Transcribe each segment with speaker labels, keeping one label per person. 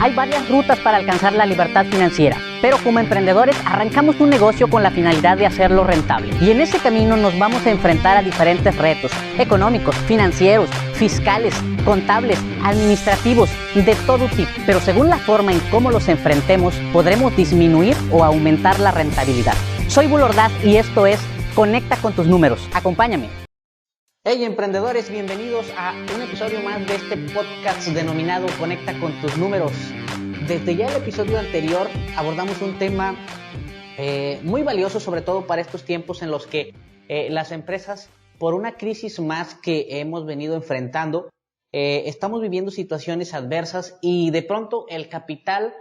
Speaker 1: Hay varias rutas para alcanzar la libertad financiera, pero como emprendedores arrancamos un negocio con la finalidad de hacerlo rentable. Y en ese camino nos vamos a enfrentar a diferentes retos económicos, financieros, fiscales, contables, administrativos, de todo tipo. Pero según la forma en cómo los enfrentemos, podremos disminuir o aumentar la rentabilidad. Soy Bull Ordaz y esto es Conecta con tus números. Acompáñame. Hey emprendedores, bienvenidos a un episodio más de este podcast denominado Conecta con tus números. Desde ya el episodio anterior abordamos un tema muy valioso, sobre todo para estos tiempos en los que las empresas, por una crisis más que hemos venido enfrentando, estamos viviendo situaciones adversas y de pronto el capital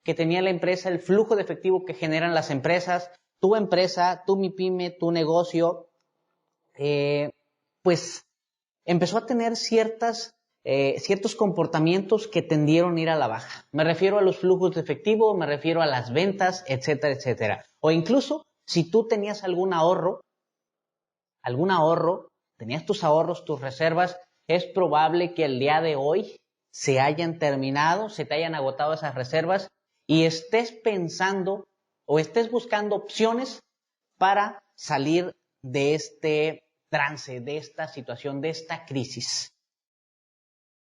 Speaker 1: que tenía la empresa, el flujo de efectivo que generan las empresas, tu empresa, tu MIPYME, tu negocio, pues empezó a tener ciertos comportamientos que tendieron a ir a la baja. Me refiero a los flujos de efectivo, me refiero a las ventas, etcétera, etcétera. O incluso, si tú tenías algún ahorro, tenías tus ahorros, tus reservas, es probable que el día de hoy se hayan terminado, se te hayan agotado esas reservas y estés pensando o estés buscando opciones para salir de este trance, de esta situación, de esta crisis.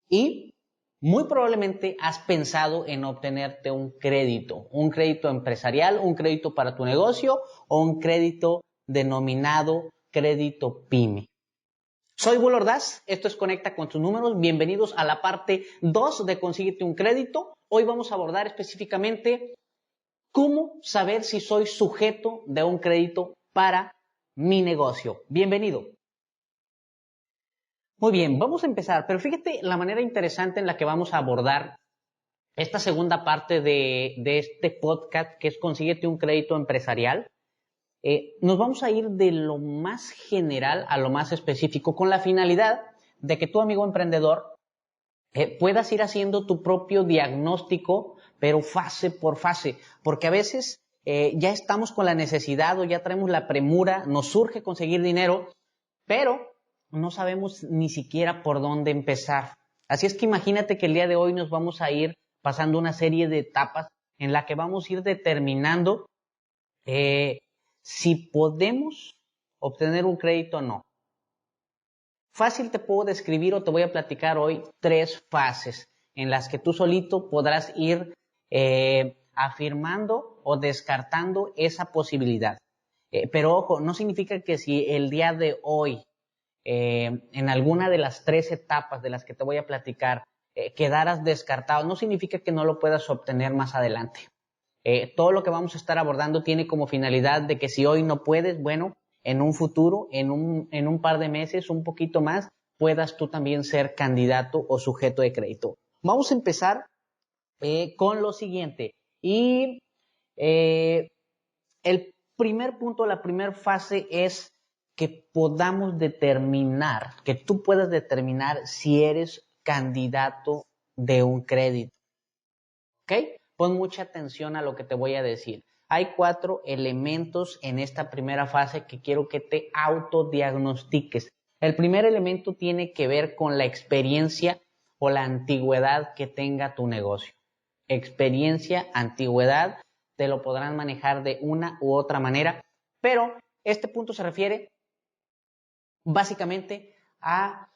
Speaker 1: Y muy probablemente has pensado en obtenerte un crédito empresarial, un crédito para tu negocio o un crédito denominado crédito PYME. Soy Bull Ordaz, esto es Conecta con tus números, bienvenidos a la parte 2 de Consíguete un crédito. Hoy vamos a abordar específicamente cómo saber si soy sujeto de un crédito para mi negocio. Bienvenido. Muy bien, vamos a empezar, pero fíjate la manera interesante en la que vamos a abordar esta segunda parte de este podcast, que es Consíguete un crédito empresarial. Nos vamos a ir de lo más general a lo más específico, con la finalidad de que tu amigo emprendedor puedas ir haciendo tu propio diagnóstico, pero fase por fase, porque a veces ya estamos con la necesidad o ya traemos la premura, nos surge conseguir dinero, pero no sabemos ni siquiera por dónde empezar. Así es que imagínate que el día de hoy nos vamos a ir pasando una serie de etapas en la que vamos a ir determinando si podemos obtener un crédito o no. Fácil te puedo describir o te voy a platicar hoy 3 fases en las que tú solito podrás ir afirmando o descartando esa posibilidad. Pero ojo, no significa que si el día de hoy en alguna de las 3 etapas de las que te voy a platicar quedaras descartado, no significa que no lo puedas obtener más adelante. Todo lo que vamos a estar abordando tiene como finalidad de que si hoy no puedes, bueno, en un futuro, en un par de meses, un poquito más, puedas tú también ser candidato o sujeto de crédito. Vamos a empezar con lo siguiente. Y el primer punto, la primera fase es que podamos determinar, que tú puedas determinar si eres candidato de un crédito. ¿Ok? Pon mucha atención a lo que te voy a decir. Hay 4 elementos en esta primera fase que quiero que te autodiagnostiques. El primer elemento tiene que ver con la experiencia o la antigüedad que tenga tu negocio. Experiencia, antigüedad, te lo podrán manejar de una u otra manera, pero este punto se refiere básicamente a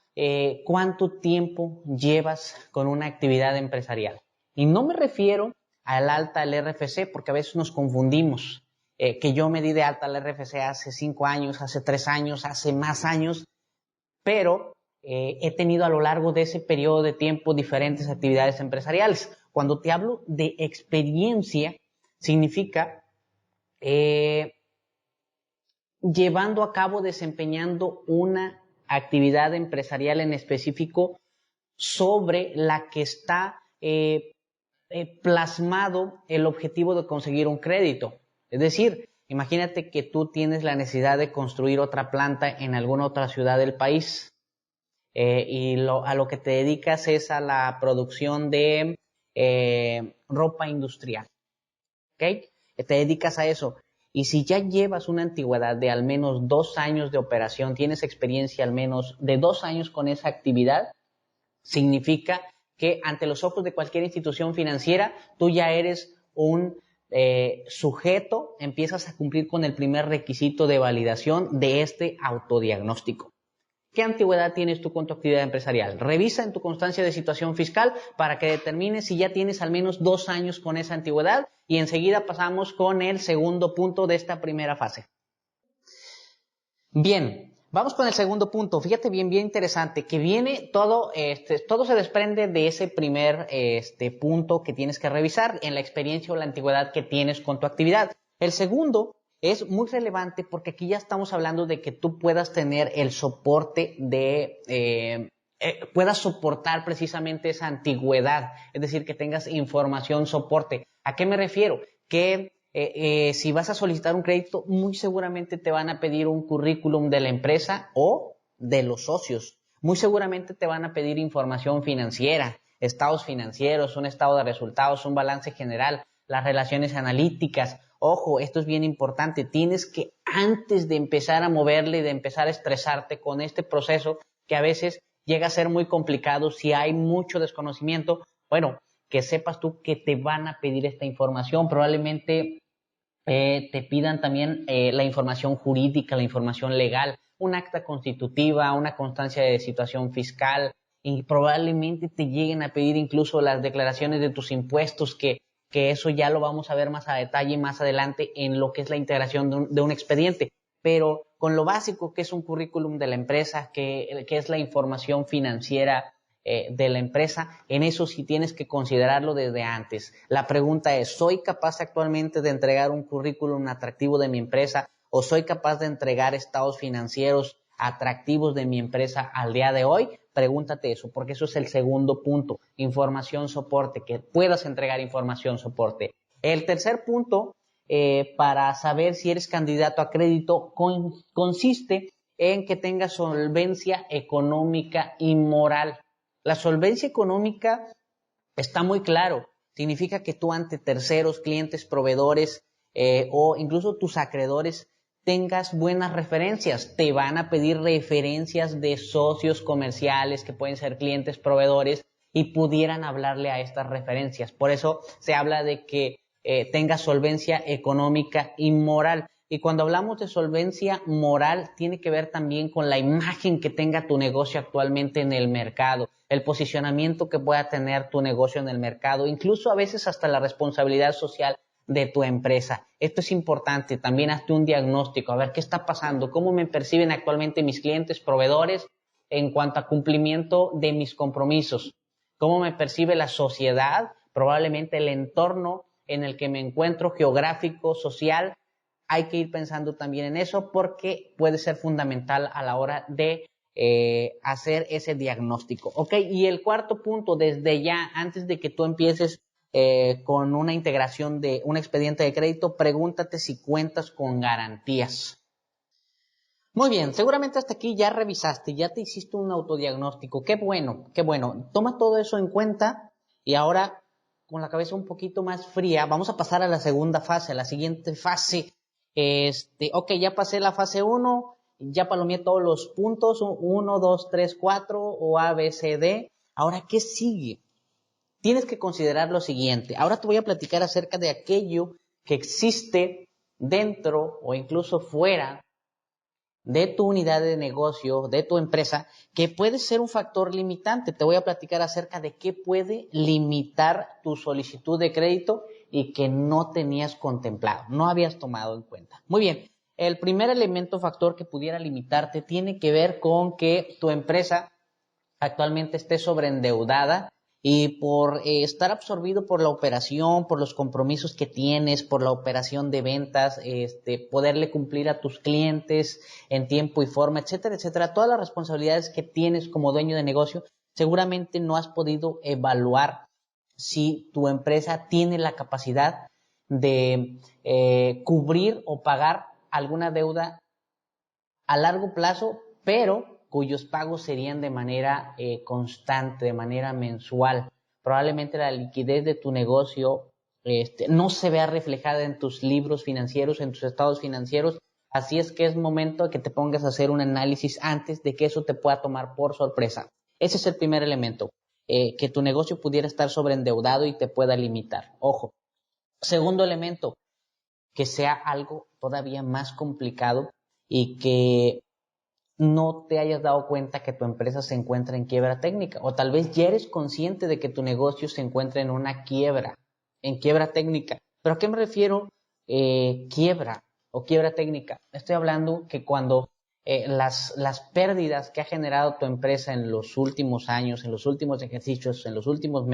Speaker 1: cuánto tiempo llevas con una actividad empresarial. Y no me refiero al alta al RFC, porque a veces nos confundimos, que yo me di de alta al RFC hace 5 años, hace 3 años, hace más años, pero he tenido a lo largo de ese periodo de tiempo diferentes actividades empresariales. Cuando te hablo de experiencia, significa llevando a cabo, desempeñando una actividad empresarial en específico sobre la que está plasmado el objetivo de conseguir un crédito. Es decir, imagínate que tú tienes la necesidad de construir otra planta en alguna otra ciudad del país y a lo que te dedicas es a la producción de ropa industrial. ¿Ok? Te dedicas a eso. Y si ya llevas una antigüedad de al menos 2 años de operación, tienes experiencia al menos de 2 años con esa actividad, significa que ante los ojos de cualquier institución financiera, tú ya eres un sujeto, empiezas a cumplir con el primer requisito de validación de este autodiagnóstico. ¿Qué antigüedad tienes tú con tu actividad empresarial? Revisa en tu constancia de situación fiscal para que determines si ya tienes al menos 2 años con esa antigüedad, y enseguida pasamos con el segundo punto de esta primera fase. Bien, vamos con el segundo punto. Fíjate bien interesante, que viene todo se desprende de ese primer punto que tienes que revisar en la experiencia o la antigüedad que tienes con tu actividad. El segundo es muy relevante porque aquí ya estamos hablando de que tú puedas tener el soporte puedas soportar precisamente esa antigüedad, es decir, que tengas información soporte. ¿A qué me refiero? Que si vas a solicitar un crédito, muy seguramente te van a pedir un currículum de la empresa o de los socios. Muy seguramente te van a pedir información financiera, estados financieros, un estado de resultados, un balance general, las relaciones analíticas. Ojo, esto es bien importante. Tienes que, antes de empezar a moverle y de empezar a estresarte con este proceso, que a veces llega a ser muy complicado si hay mucho desconocimiento, bueno, que sepas tú que te van a pedir esta información. Probablemente te pidan también la información jurídica, la información legal, un acta constitutiva, una constancia de situación fiscal, y probablemente te lleguen a pedir incluso las declaraciones de tus impuestos, que eso ya lo vamos a ver más a detalle más adelante en lo que es la integración de un expediente. Pero con lo básico que es un currículum de la empresa, que es la información financiera de la empresa, en eso sí tienes que considerarlo desde antes. La pregunta es, ¿soy capaz actualmente de entregar un currículum atractivo de mi empresa o soy capaz de entregar estados financieros atractivos de mi empresa al día de hoy? Pregúntate eso, porque eso es el segundo punto, información soporte, que puedas entregar información soporte. El tercer punto, para saber si eres candidato a crédito, consiste en que tengas solvencia económica y moral. La solvencia económica está muy claro. Significa que tú ante terceros, clientes, proveedores o incluso tus acreedores tengas buenas referencias. Te van a pedir referencias de socios comerciales que pueden ser clientes, proveedores, y pudieran hablarle a estas referencias. Por eso se habla de que tengas solvencia económica y moral. Y cuando hablamos de solvencia moral, tiene que ver también con la imagen que tenga tu negocio actualmente en el mercado, el posicionamiento que pueda tener tu negocio en el mercado, incluso a veces hasta la responsabilidad social de tu empresa. Esto es importante. También hazte un diagnóstico, a ver qué está pasando, cómo me perciben actualmente mis clientes, proveedores, en cuanto a cumplimiento de mis compromisos, cómo me percibe la sociedad, probablemente el entorno en el que me encuentro, geográfico, social. Hay que ir pensando también en eso porque puede ser fundamental a la hora de hacer ese diagnóstico. ¿Ok? Y el cuarto punto, desde ya, antes de que tú empieces con una integración de un expediente de crédito, pregúntate si cuentas con garantías. Muy bien, seguramente hasta aquí ya revisaste, ya te hiciste un autodiagnóstico. Qué bueno, qué bueno. Toma todo eso en cuenta y ahora, con la cabeza un poquito más fría, vamos a pasar a la segunda fase, a la siguiente fase. Ok, ya pasé la fase 1, ya palomeé todos los puntos, 1, 2, 3, 4 o A, B, C, D. Ahora, ¿qué sigue? Tienes que considerar lo siguiente. Ahora te voy a platicar acerca de aquello que existe dentro o incluso fuera de tu unidad de negocio, de tu empresa, que puede ser un factor limitante. Te voy a platicar acerca de qué puede limitar tu solicitud de crédito y que no tenías contemplado, no habías tomado en cuenta. Muy bien, el primer elemento factor que pudiera limitarte tiene que ver con que tu empresa actualmente esté sobreendeudada y por estar absorbido por la operación, por los compromisos que tienes, por la operación de ventas, poderle cumplir a tus clientes en tiempo y forma, etcétera, etcétera, todas las responsabilidades que tienes como dueño de negocio, seguramente no has podido evaluar si tu empresa tiene la capacidad de cubrir o pagar alguna deuda a largo plazo, pero cuyos pagos serían de manera constante, de manera mensual. Probablemente la liquidez de tu negocio no se vea reflejada en tus libros financieros, en tus estados financieros. Así es que es momento de que te pongas a hacer un análisis antes de que eso te pueda tomar por sorpresa. Ese es el primer elemento. que tu negocio pudiera estar sobreendeudado y te pueda limitar. Ojo. Segundo elemento, que sea algo todavía más complicado y que no te hayas dado cuenta que tu empresa se encuentra en quiebra técnica, o tal vez ya eres consciente de que tu negocio se encuentra en una quiebra, en quiebra técnica. ¿Pero a qué me refiero quiebra o quiebra técnica? Estoy hablando que cuando las pérdidas que ha generado tu empresa en los últimos años, en los últimos ejercicios, en los últimos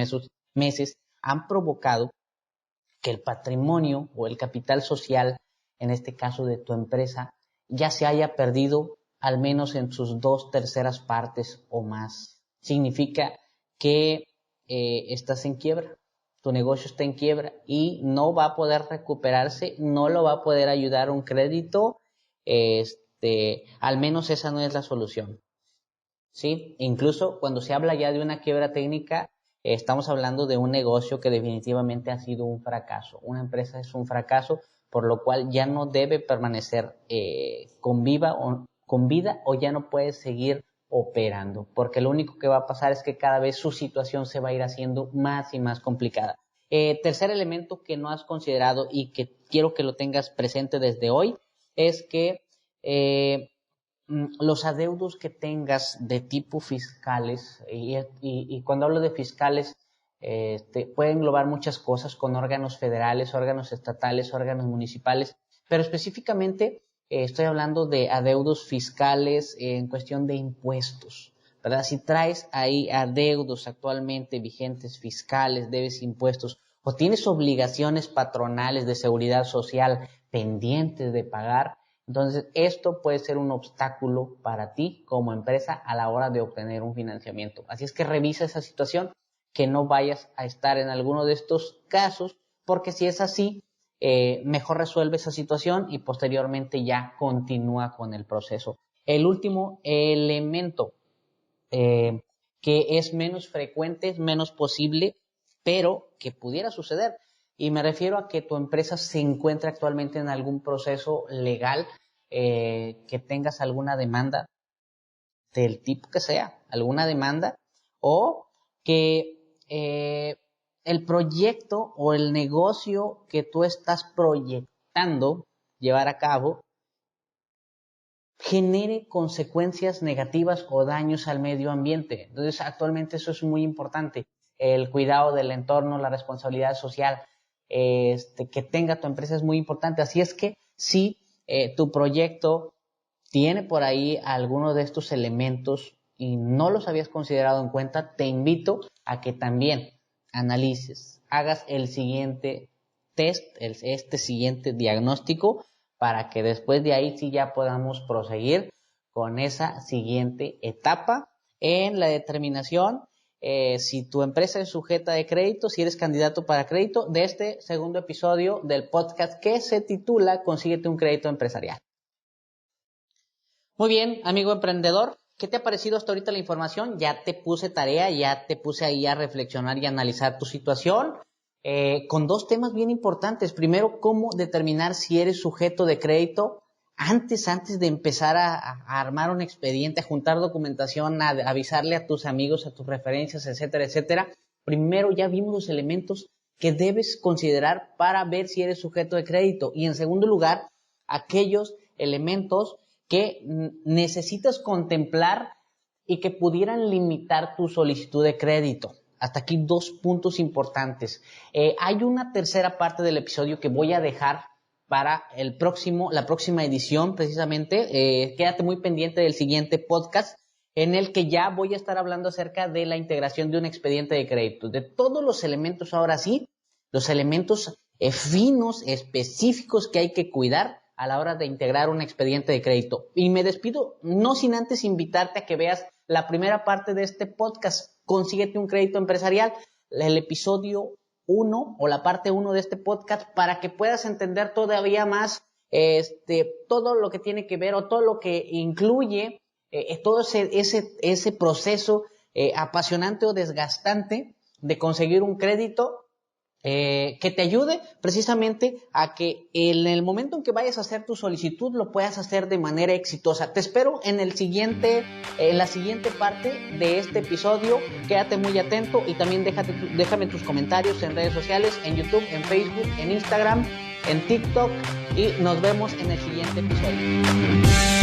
Speaker 1: meses han provocado que el patrimonio o el capital social, en este caso de tu empresa, ya se haya perdido al menos en sus 2/3 partes o más. Significa que estás en quiebra, tu negocio está en quiebra y no va a poder recuperarse, no lo va a poder ayudar un crédito, al menos esa no es la solución. ¿Sí? Incluso cuando se habla ya de una quiebra técnica, estamos hablando de un negocio que definitivamente ha sido un fracaso. Una empresa es un fracaso, por lo cual ya no debe permanecer con vida o ya no puede seguir operando, porque lo único que va a pasar es que cada vez su situación se va a ir haciendo más y más complicada. Tercer elemento que no has considerado y que quiero que lo tengas presente desde hoy es que los adeudos que tengas de tipo fiscales, y cuando hablo de fiscales, puede englobar muchas cosas con órganos federales, órganos estatales, órganos municipales, pero específicamente estoy hablando de adeudos fiscales en cuestión de impuestos, ¿verdad? Si traes ahí adeudos actualmente vigentes fiscales, debes impuestos o tienes obligaciones patronales de seguridad social pendientes de pagar, entonces esto puede ser un obstáculo para ti como empresa a la hora de obtener un financiamiento. Así es que revisa esa situación, que no vayas a estar en alguno de estos casos, porque si es así, mejor resuelve esa situación y posteriormente ya continúa con el proceso. El último elemento que es menos frecuente, es menos posible, pero que pudiera suceder. Y me refiero a que tu empresa se encuentra actualmente en algún proceso legal, que tengas alguna demanda del tipo que sea, alguna demanda, o que el proyecto o el negocio que tú estás proyectando llevar a cabo genere consecuencias negativas o daños al medio ambiente. Entonces, actualmente eso es muy importante. El cuidado del entorno, la responsabilidad social que tenga tu empresa es muy importante. Así es que si tu proyecto tiene por ahí alguno de estos elementos y no los habías considerado en cuenta, te invito a que también analices, hagas el siguiente test, este siguiente diagnóstico, para que después de ahí sí ya podamos proseguir con esa siguiente etapa en la determinación si tu empresa es sujeta de crédito, si eres candidato para crédito, de este segundo episodio del podcast que se titula Consíguete un crédito empresarial. Muy bien, amigo emprendedor, ¿qué te ha parecido hasta ahorita la información? Ya te puse tarea, ya te puse ahí a reflexionar y a analizar tu situación. Con dos temas bien importantes. Primero, cómo determinar si eres sujeto de crédito antes de empezar a armar un expediente, a juntar documentación, a avisarle a tus amigos, a tus referencias, etcétera, etcétera. Primero ya vimos los elementos que debes considerar para ver si eres sujeto de crédito. Y en segundo lugar, aquellos elementos que necesitas contemplar y que pudieran limitar tu solicitud de crédito. Hasta aquí dos puntos importantes. Hay una tercera parte del episodio que voy a dejar para la próxima edición precisamente. Quédate muy pendiente del siguiente podcast en el que ya voy a estar hablando acerca de la integración de un expediente de crédito. De todos los elementos, ahora sí, los elementos finos, específicos que hay que cuidar a la hora de integrar un expediente de crédito. Y me despido no sin antes invitarte a que veas la primera parte de este podcast, Consíguete un crédito empresarial, el episodio 1 o la parte 1 de este podcast, para que puedas entender todavía más todo lo que tiene que ver o todo lo que incluye todo ese proceso apasionante o desgastante de conseguir un crédito que te ayude precisamente a que en el momento en que vayas a hacer tu solicitud lo puedas hacer de manera exitosa. Te espero en la siguiente parte de este episodio. Quédate muy atento y también déjame tus comentarios en redes sociales, en YouTube, en Facebook, en Instagram, en TikTok, y nos vemos en el siguiente episodio.